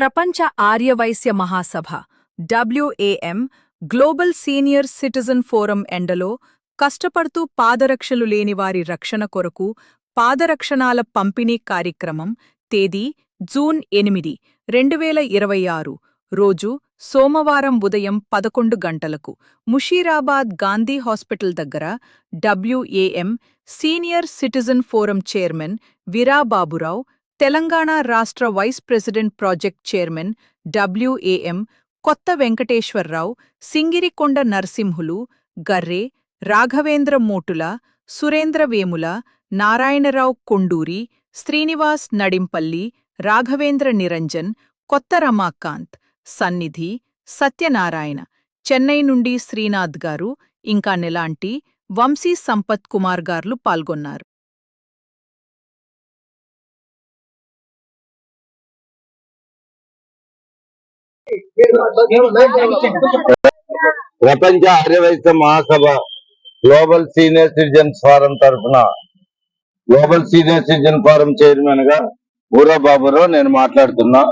ప్రపంచ ఆర్యవైశ్య మహాసభ WAM global senior citizen forum ఎండలో కష్టపడుతూ పాదరక్షలు లేనివారి రక్షణ కొరకు పాదరక్షణాల పంపిణీ కార్యక్రమం తేదీ జూన్ 8, 2026 రోజు సోమవారం ఉదయం 11 గంటలకు ముషీరాబాద్ గాంధీ హాస్పిటల్ దగ్గర WAM senior citizen forum chairman Veera Baburao, Telangana రాష్ట్ర vice president project chairman WAM Kotha Venkateswararao, Singirikonda Narasimhulu, గర్రే, Raghavendra మోటుల, Surendra Vemula, Narayana Rao Konduri, Srinivas Nadimpalli, Raghavendra Niranjan, కొత్త రమాకాంత్, సన్నిధి, సత్యనారాయణ, చెన్నై నుండి శ్రీనాథ్ గారు, ఇంకా నెలాంటి, వంశీ సంపత్ కుమార్ గార్లు పాల్గొన్నారు. ప్రపంచ ఆర్యవైశ్య మహాసభ గ్లోబల్ సీనియర్ సిటిజన్స్ ఫోరం తరఫున global senior citizen forum chairman గా వీరా బాబురావు నేను మాట్లాడుతున్నా.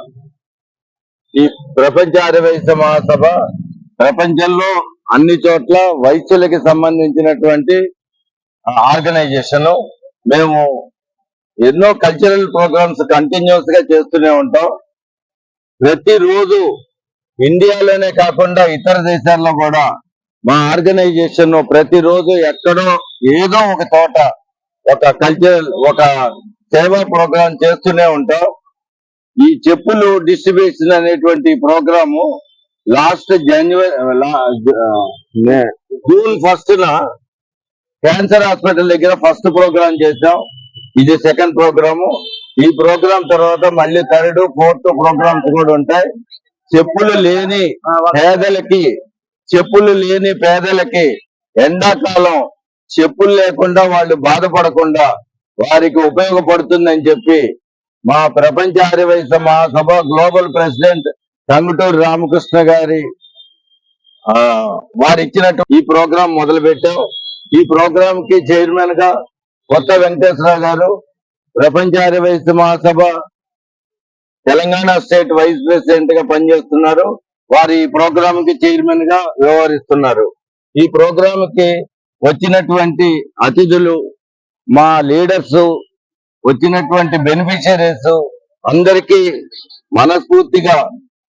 ఈ ప్రపంచ ఆర్యవైశ్య మహాసభ ప్రపంచంలో అన్ని చోట్ల వైశ్యులకి సంబంధించినటువంటి ఆర్గనైజేషన్. మేము ఎన్నో కల్చరల్ ప్రోగ్రామ్స్ కంటిన్యూస్ గా చేస్తూనే ఉంటాం. ప్రతిరోజు ఇండియాలోనే కాకుండా ఇతర దేశాల్లో కూడా మా ఆర్గనైజేషన్ ప్రతిరోజు ఎక్కడో ఏదో ఒక చోట ఒక కల్చరల్ ఒక సేవా ప్రోగ్రాం చేస్తూనే ఉంటాం. ఈ చెప్పులు డిస్ట్రిబ్యూషన్ అనేటువంటి program last June 1 cancer hospital దగ్గర ఫస్ట్ ప్రోగ్రాం చేసాం. ఇది సెకండ్ ప్రోగ్రాము. ఈ ప్రోగ్రాం తర్వాత మళ్ళీ 3rd, 4th ప్రోగ్రామ్స్ కూడా ఉంటాయి. చెప్పులు లేని పేదలకి ఎండాకాలం చెప్పులు లేకుండా వాళ్ళు బాధపడకుండా వారికి ఉపయోగపడుతుందని చెప్పి మా ప్రపంచ ఆర్యవైశ్య మహాసభ గ్లోబల్ ప్రెసిడెంట్ టంగుటూరి రామకృష్ణ గారి వారు ఇచ్చినట్టు ఈ ప్రోగ్రాం మొదలు పెట్టాం. ఈ ప్రోగ్రాం కి చైర్మన్ గా కొత్త వెంకటేశ్వరరావు గారు, ప్రపంచ Aryavysya Mahasabha Telangana state vice president గా పనిచేస్తున్నారు. వారు ఈ ప్రోగ్రామ్ కి చైర్మన్ గా వ్యవహరిస్తున్నారు. ఈ ప్రోగ్రామ్ కి వచ్చినటువంటి అతిథులు, మా లీడర్స్, వచ్చినటువంటి బెనిఫిషరీస్ అందరికీ మనస్ఫూర్తిగా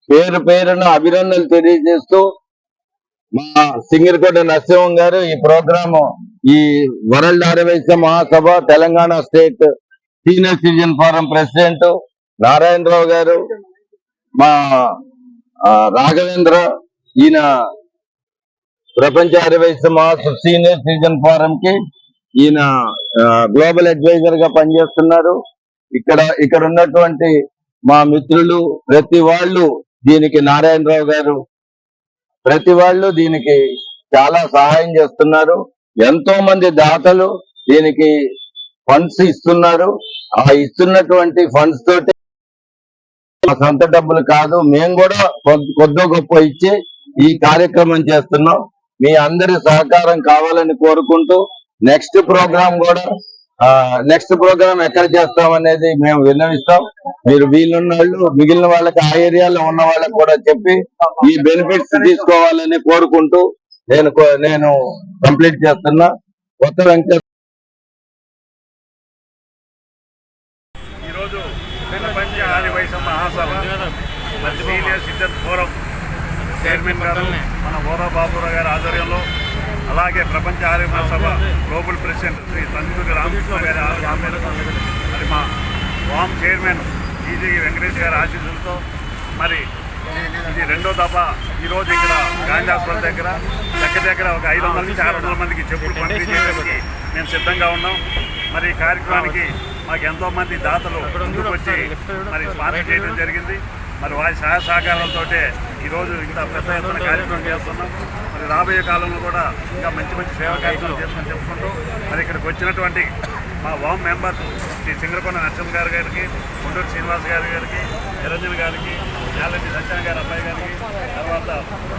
పేరు పేరున అభినందనలు తెలియజేస్తూ, మా సింగిరికొండ నరసింహం గారు ఈ ప్రోగ్రాము ఈ world Aryavysya Mahasabha Telangana state senior citizen forum president Narayanarao గారు, మా రాఘవేంద్ర, ఈయన ప్రపంచ Aryavysya Mahasabha senior citizen forum కి ఈయన గ్లోబల్ అడ్వైజర్ గా పనిచేస్తున్నారు. ఇక్కడ ఉన్నటువంటి మా మిత్రులు ప్రతి వాళ్ళు దీనికి, నారాయణరావు గారు, ప్రతి వాళ్ళు దీనికి చాలా సహాయం చేస్తున్నారు. ఎంతో మంది దాతలు దీనికి ఫండ్స్ ఇస్తున్నారు. ఆ ఇస్తున్నటువంటి ఫండ్స్ తోటి మా సొంత డబ్బులు కాదు, మేము కూడా కొద్ది గొప్ప ఇచ్చి ఈ కార్యక్రమం చేస్తున్నాం. మీ అందరి సహకారం కావాలని కోరుకుంటూ నెక్స్ట్ ప్రోగ్రామ్ ఎక్కడ చేస్తాం అనేది మేము విన్నవిస్తాం. మీరు వీలున్న వాళ్ళు మిగిలిన వాళ్ళకి ఆ ఏరియాలో ఉన్న వాళ్ళకి కూడా చెప్పి ఈ బెనిఫిట్స్ తీసుకోవాలని కోరుకుంటూ నేను కంప్లీట్ చేస్తున్నా. కొత్త వెంకట ప్రపంచ Aryavysya Mahasabha senior citizen forum chairman గారు మన వీరా బాబురావు గారి ఆధ్వర్యంలో, అలాగే ప్రపంచ ఆర్య మహాసభ గ్లోబల్ ప్రెసిడెంట్ శ్రీ టంగుటూరి రామకృష్ణ గారి ఆధ్వర్యంలో, మరి మా వామ్ చైర్మన్ ఈజీ వెంకటేష్ గారి ఆశీస్సులతో మరి ఇది 2వ దఫా ఈరోజు ఇక్కడ గాంధీ హాస్పిటల్ దగ్గర ఒక 500 నుంచి 600 మందికి చెప్పులు పంపిణీ చేయడానికి మేము సిద్ధంగా ఉన్నాం. మరి ఈ కార్యక్రమానికి మాకు ఎంతో మంది దాతలు ముందుకు వచ్చి మరి స్పాన్సర్ చేయడం జరిగింది. మరి వారి సహాయ సహకారాలతో ఈరోజు ఇంత పెద్ద ఎత్తున కార్యక్రమం చేస్తున్నాం. మరి రాబోయే కాలంలో కూడా ఇంకా మంచి సేవా కార్యక్రమాలు చేసుకొని చెప్పుకుంటూ మరి ఇక్కడికి వచ్చినటువంటి మా వామ్ మెంబర్స్ శ్రీ సింగిరికొండ నరసింహ గారికి, కొండూరు శ్రీనివాస్ గారికి, నిరంజన్ గారికి, యాలంటి సత్యనారాయణ గారి అబ్బాయి గారికి, తర్వాత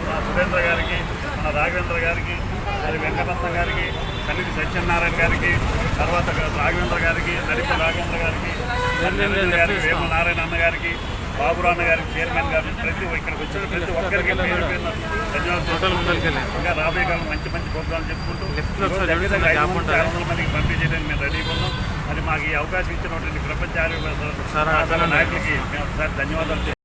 మా సురేంద్ర గారికి, మన రాఘవేంద్ర గారికి, మరి వెంకటరత్న గారికి, సన్నిధి సత్యనారాయణ గారికి, తర్వాత రాఘవేంద్ర గారికి, నడిపి రాఘవేంద్ర గారికి, నిరంజన్ గారికి, వేమ నారాయణ అన్న గారికి, బాబురాన్న గారికి చైర్మన్ గారు ఇక్కడికి వచ్చిన ప్రతి ఒక్కరికి పేరు పేరున ధన్యవాదాలు. ఇంకా రాబోయే కాలం మంచి మంచి ప్రోగ్రాం చెప్పుకుంటూ దగ్గర 500 మందికి పంపిణీ చేయడానికి మేము రెడీగా ఉన్నాం. మరి మాకు ఈ అవకాశం ఇచ్చినటువంటి ప్రపంచ ఆరోగ్య నాయకులకి మేము ఒకసారి ధన్యవాదాలు.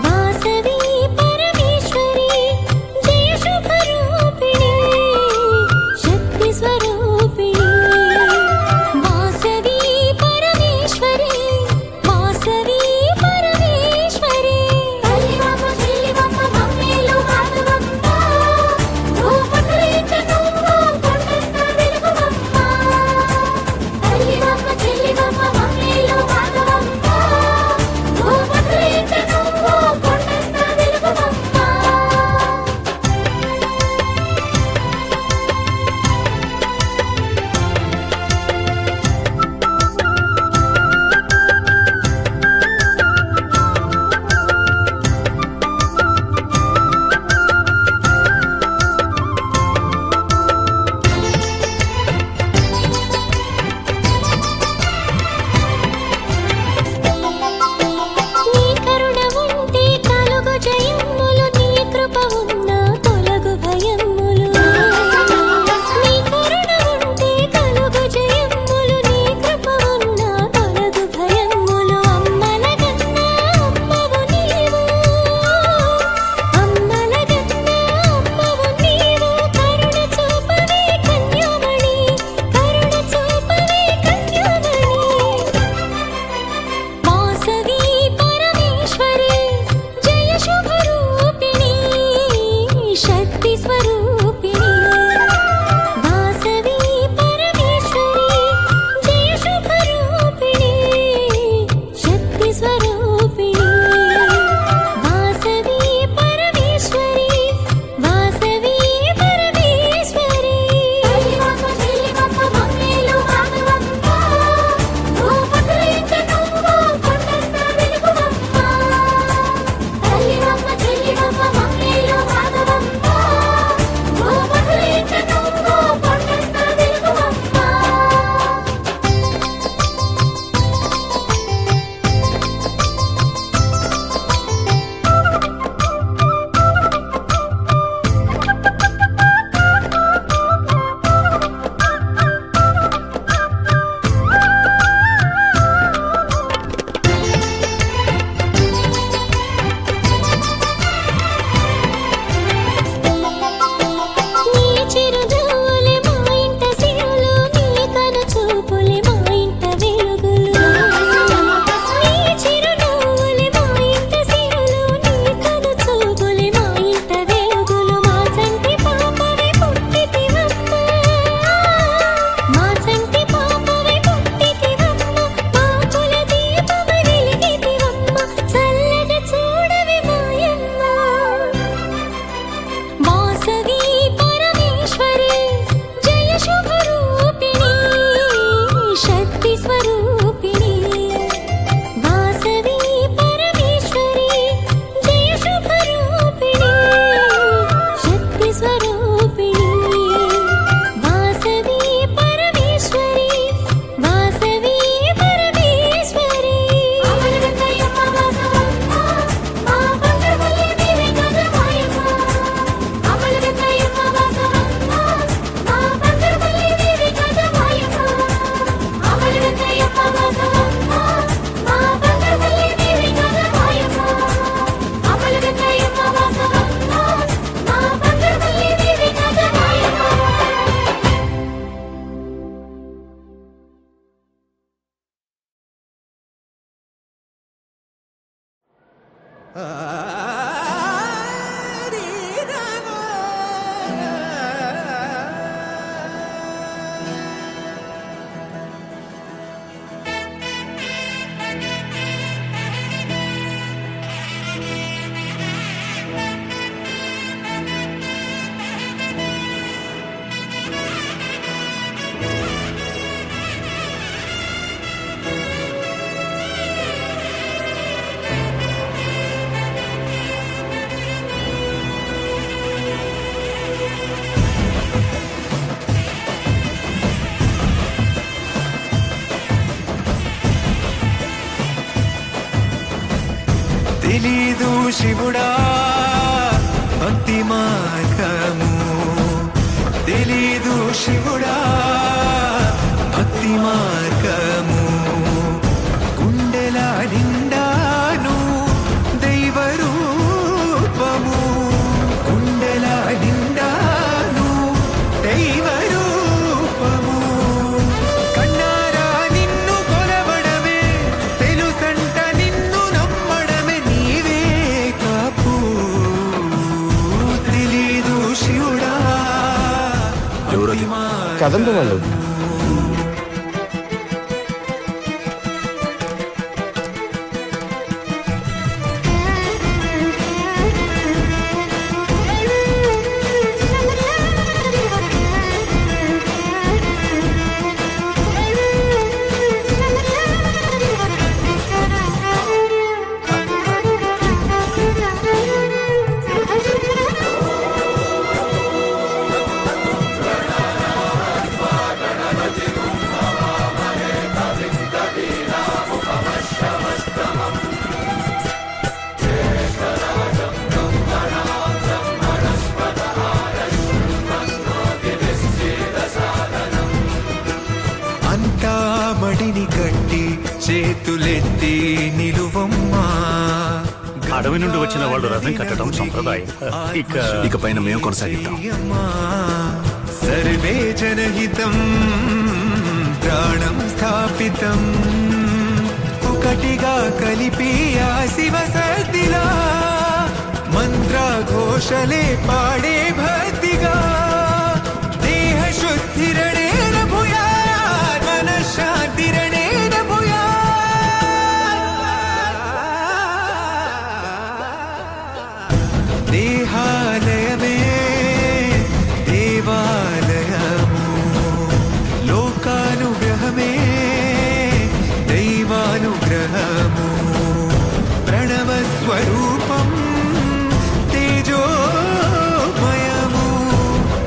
వాసవి పరమేశ్వరి జయ శుభరూపిణి తెలీదు శివుడా భక్తి మార్గము, తెలీదు శివుడా భక్తి మార్గము. గుండెల నిండాను దైవ రూపము, గుండెల నిండాను దైవ రూపము. కన్నారా నిన్ను కొలవడమే తెలుసంట, నిన్ను నమ్మడమే నీవే కాపు. తెలీదు శివుడా ఎవరది? కదండి వాళ్ళు. అంతా మడిని కట్టి చేతులెత్తి నిలువమ్మా. అడవి నుండి వచ్చిన వాళ్ళు రథం కట్టడం సంప్రదాయం. ఇక పైన మేము కొనసాగిద్దాం. సర్వే జనహితం ప్రాణం స్థాపితం, ఒకటిగా కలిపి ఆ శివ సద్దిలా మంత్రఘోషలే పాడే భక్తిగా. దేహ శుద్ధిరణేన భూయాత్ మనశ్శాంతిరణేన భూయాత్. దేహాలయమే దేవాలయము, లోకానుగ్రహమే దైవానుగ్రహము. ప్రణవ స్వరూపం తేజోమయము,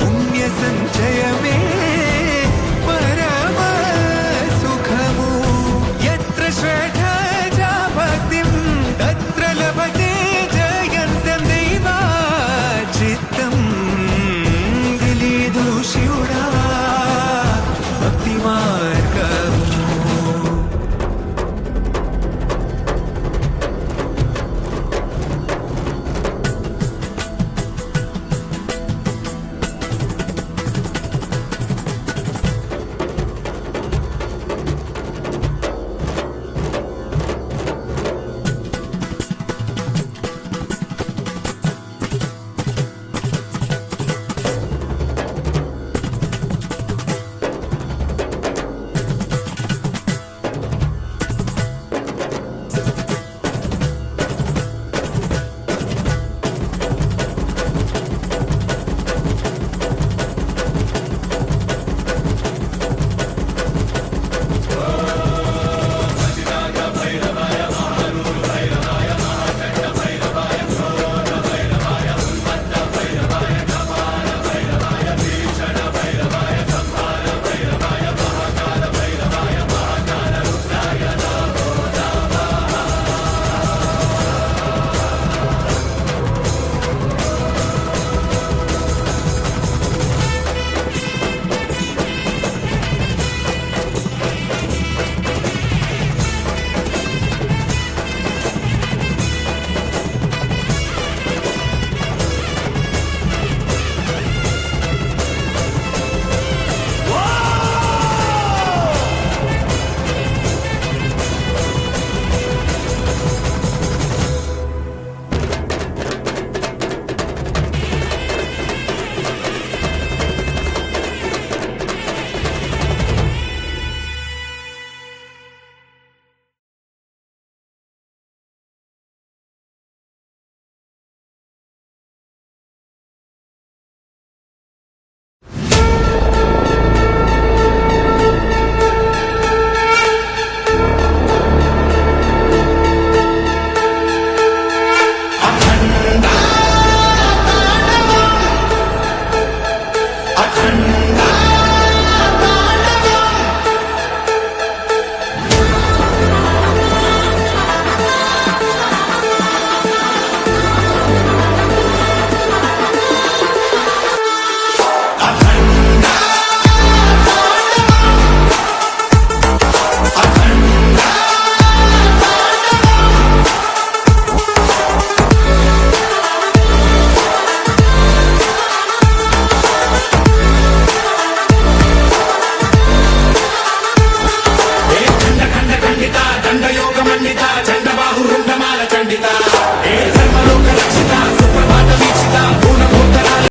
పుణ్య సంచయం